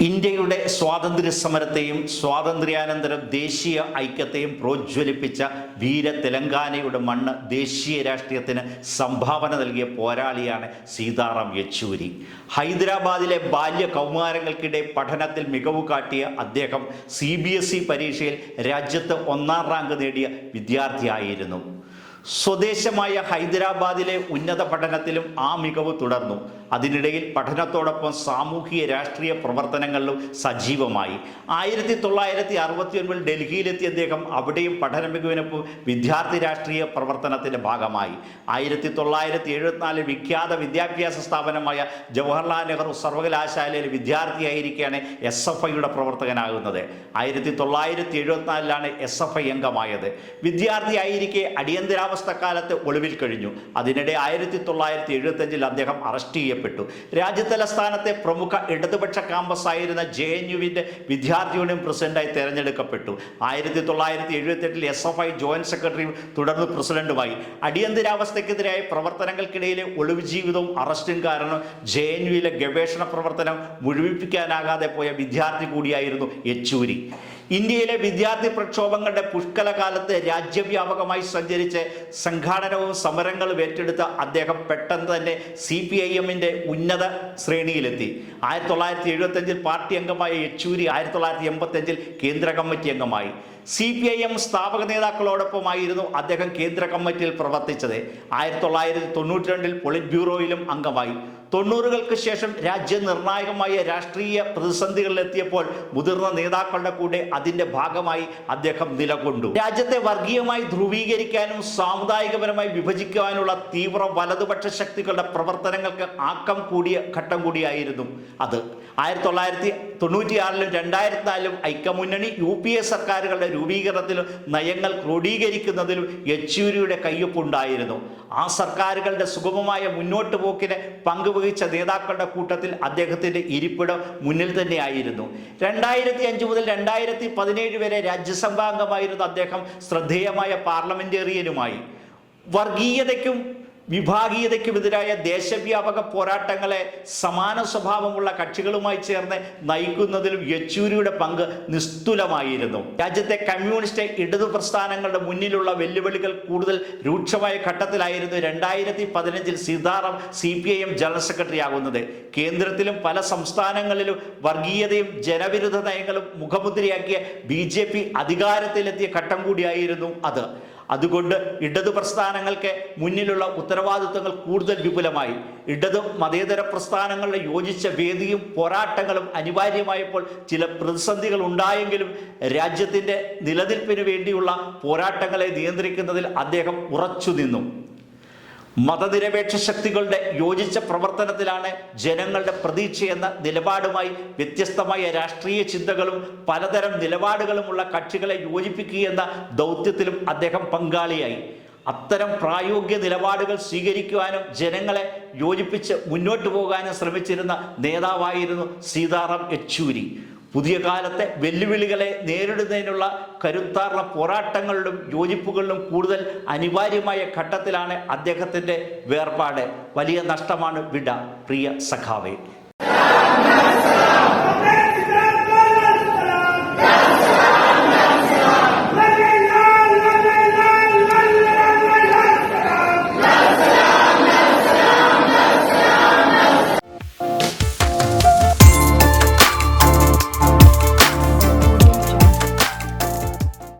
ഇന്ത്യയുടെ സ്വാതന്ത്ര്യ സമരത്തെയും സ്വാതന്ത്ര്യാനന്തരം ദേശീയ ഐക്യത്തെയും പ്രോജ്വലിപ്പിച്ച വീര തെലങ്കാനയുടെ മണ്ണ് ദേശീയ രാഷ്ട്രീയത്തിന് സംഭാവന നൽകിയ പോരാളിയാണ് സീതാറാം യെച്ചൂരി. ഹൈദരാബാദിലെ ബാല്യ കൗമാരങ്ങൾക്കിടെ പഠനത്തിൽ മികവ് കാട്ടിയ അദ്ദേഹം CBSE പരീക്ഷയിൽ രാജ്യത്ത് 1ാം റാങ്ക് നേടിയ വിദ്യാർത്ഥിയായിരുന്നു. സ്വദേശമായ ഹൈദരാബാദിലെ ഉന്നത പഠനത്തിലും ആ മികവ് തുടർന്നു. അതിനിടയിൽ പഠനത്തോടൊപ്പം സാമൂഹിക രാഷ്ട്രീയ പ്രവർത്തനങ്ങളിലും സജീവമായി. 1969 ഡൽഹിയിലെത്തിയ അദ്ദേഹം അവിടെയും പഠന മികവിനൊപ്പം വിദ്യാർത്ഥി രാഷ്ട്രീയ പ്രവർത്തനത്തിൻ്റെ ഭാഗമായി. 1974 വിഖ്യാത വിദ്യാഭ്യാസ സ്ഥാപനമായ ജവഹർലാൽ നെഹ്റു സർവകലാശാലയിലെ വിദ്യാർത്ഥിയായിരിക്കെയാണ് SFIയുടെ പ്രവർത്തകനാകുന്നത്. 1974 SFI അംഗമായത്. വിദ്യാർത്ഥിയായിരിക്കെ അടിയന്തരാവസ്ഥക്കാലത്ത് ഒളിവിൽ കഴിഞ്ഞു. അതിനിടെ 1975 അദ്ദേഹം അറസ്റ്റ് ചെയ്യപ്പെട്ടു. രാജ്യതലസ്ഥാനത്തെ പ്രമുഖ ഇടതുപക്ഷ ക്യാമ്പസായിരുന്ന JNUവിൻ്റെ വിദ്യാർത്ഥി യൂണിയൻ പ്രസിഡന്റായി തെരഞ്ഞെടുക്കപ്പെട്ടു. 1978 SFI ജോയിന്റ് സെക്രട്ടറിയും തുടർന്ന് പ്രസിഡന്റുമായി. അടിയന്തരാവസ്ഥയ്ക്കെതിരായ പ്രവർത്തനങ്ങൾക്കിടയിലെ ഒളിവ് ജീവിതവും അറസ്റ്റും കാരണം JNUവിലെ ഗവേഷണ പ്രവർത്തനം മുഴുമിപ്പിക്കാനാകാതെ പോയ വിദ്യാർത്ഥി കൂടിയായിരുന്നു യെച്ചൂരി. ഇന്ത്യയിലെ വിദ്യാർത്ഥി പ്രക്ഷോഭങ്ങളുടെ പുഷ്കലകാലത്ത് രാജ്യവ്യാപകമായി സഞ്ചരിച്ച് സംഘാടനവും സമരങ്ങളും ഏറ്റെടുത്ത അദ്ദേഹം പെട്ടെന്ന് തന്നെ CPIMൻ്റെ ഉന്നത ശ്രേണിയിലെത്തി. 1975 പാർട്ടി അംഗമായ യെച്ചൂരി 1985 കേന്ദ്ര കമ്മിറ്റി അംഗമായി. CPIM സ്ഥാപക നേതാക്കളോടൊപ്പമായിരുന്നു അദ്ദേഹം കേന്ദ്ര കമ്മിറ്റിയിൽ പ്രവർത്തിച്ചത്. 1992 പോളിറ്റ് ബ്യൂറോയിലും അംഗമായി. 90കൾക്ക് ശേഷം രാജ്യം നിർണായകമായ രാഷ്ട്രീയ പ്രതിസന്ധികളിലെത്തിയപ്പോൾ മുതിർന്ന നേതാക്കളുടെ കൂടെ അതിൻ്റെ ഭാഗമായി അദ്ദേഹം നിലകൊണ്ടു. രാജ്യത്തെ വർഗീയമായി ധ്രുവീകരിക്കാനും സാമുദായികപരമായി വിഭജിക്കുവാനുള്ള തീവ്ര വലതുപക്ഷ ശക്തികളുടെ പ്രവർത്തനങ്ങൾക്ക് ആക്കം കൂടിയ ഘട്ടം കൂടിയായിരുന്നു അത്. 1996 2004 ഐക്യമുന്നണി UPA സർക്കാരുകളുടെ രൂപീകരണത്തിലും നയങ്ങൾ ക്രോഡീകരിക്കുന്നതിലും യെച്ചൂരിയുടെ കയ്യൊപ്പുണ്ടായിരുന്നു. ആ സർക്കാരുകളുടെ സുഗമമായ മുന്നോട്ട് പോക്കിന് പങ്കുവഹിച്ച നേതാക്കളുടെ കൂട്ടത്തിൽ അദ്ദേഹത്തിൻ്റെ ഇരിപ്പിടം മുന്നിൽ തന്നെയായിരുന്നു. 2005 മുതൽ 2017 വരെ രാജ്യസഭാംഗമായിരുന്ന അദ്ദേഹം ശ്രദ്ധേയമായ പാർലമെന്റേറിയനുമായി. വർഗീയതയ്ക്കും വിഭാഗീയതയ്ക്കുമെതിരായ ദേശവ്യാപക പോരാട്ടങ്ങളെ സമാന സ്വഭാവമുള്ള കക്ഷികളുമായി ചേർന്ന് നയിക്കുന്നതിലും യെച്ചൂരിയുടെ പങ്ക് നിസ്തുലമായിരുന്നു. രാജ്യത്തെ കമ്മ്യൂണിസ്റ്റ് ഇടതു പ്രസ്ഥാനങ്ങളുടെ മുന്നിലുള്ള വെല്ലുവിളികൾ കൂടുതൽ രൂക്ഷമായ ഘട്ടത്തിലായിരുന്നു 2015 സീതാറാം CPIM ജനറൽ സെക്രട്ടറി ആകുന്നത്. കേന്ദ്രത്തിലും പല സംസ്ഥാനങ്ങളിലും വർഗീയതയും ജനവിരുദ്ധ നയങ്ങളും മുഖമുദ്രയാക്കിയ BJP അധികാരത്തിലെത്തിയ ഘട്ടം കൂടിയായിരുന്നു അത്. അതുകൊണ്ട് ഇടതു പ്രസ്ഥാനങ്ങൾക്ക് മുന്നിലുള്ള ഉത്തരവാദിത്വങ്ങൾ കൂടുതൽ വിപുലമായി. ഇടതു മതേതര പ്രസ്ഥാനങ്ങളുടെ യോജിച്ച വേദിയും പോരാട്ടങ്ങളും അനിവാര്യമായപ്പോൾ ചില പ്രതിസന്ധികൾ ഉണ്ടായെങ്കിലും രാജ്യത്തിൻ്റെ നിലനിൽപ്പിന് വേണ്ടിയുള്ള പോരാട്ടങ്ങളെ നിയന്ത്രിക്കുന്നതിൽ അദ്ദേഹം ഉറച്ചു നിന്നു. മതനിരപേക്ഷ ശക്തികളുടെ യോജിച്ച പ്രവർത്തനത്തിലാണ് ജനങ്ങളുടെ പ്രതീക്ഷയെന്ന നിലപാടുമായി വ്യത്യസ്തമായ രാഷ്ട്രീയ ചിന്തകളും പലതരം നിലപാടുകളുമുള്ള കക്ഷികളെ യോജിപ്പിക്കുകയെന്ന ദൗത്യത്തിലും അദ്ദേഹം പങ്കാളിയായി. അത്തരം പ്രായോഗിക നിലപാടുകൾ സ്വീകരിക്കുവാനും ജനങ്ങളെ യോജിപ്പിച്ച് മുന്നോട്ട് പോകാനും ശ്രമിച്ചിരുന്ന നേതാവായിരുന്നു സീതാറാം യെച്ചൂരി. പുതിയ കാലത്തെ വെല്ലുവിളികളെ നേരിടുന്നതിനുള്ള കരുത്താർന്ന പോരാട്ടങ്ങളിലും യോജിപ്പുകളിലും കൂടുതൽ അനിവാര്യമായ ഘട്ടത്തിലാണ് അദ്ദേഹത്തിൻ്റെ വേർപാട്. വലിയ നഷ്ടമാണ് വിട, പ്രിയ സഖാവേ.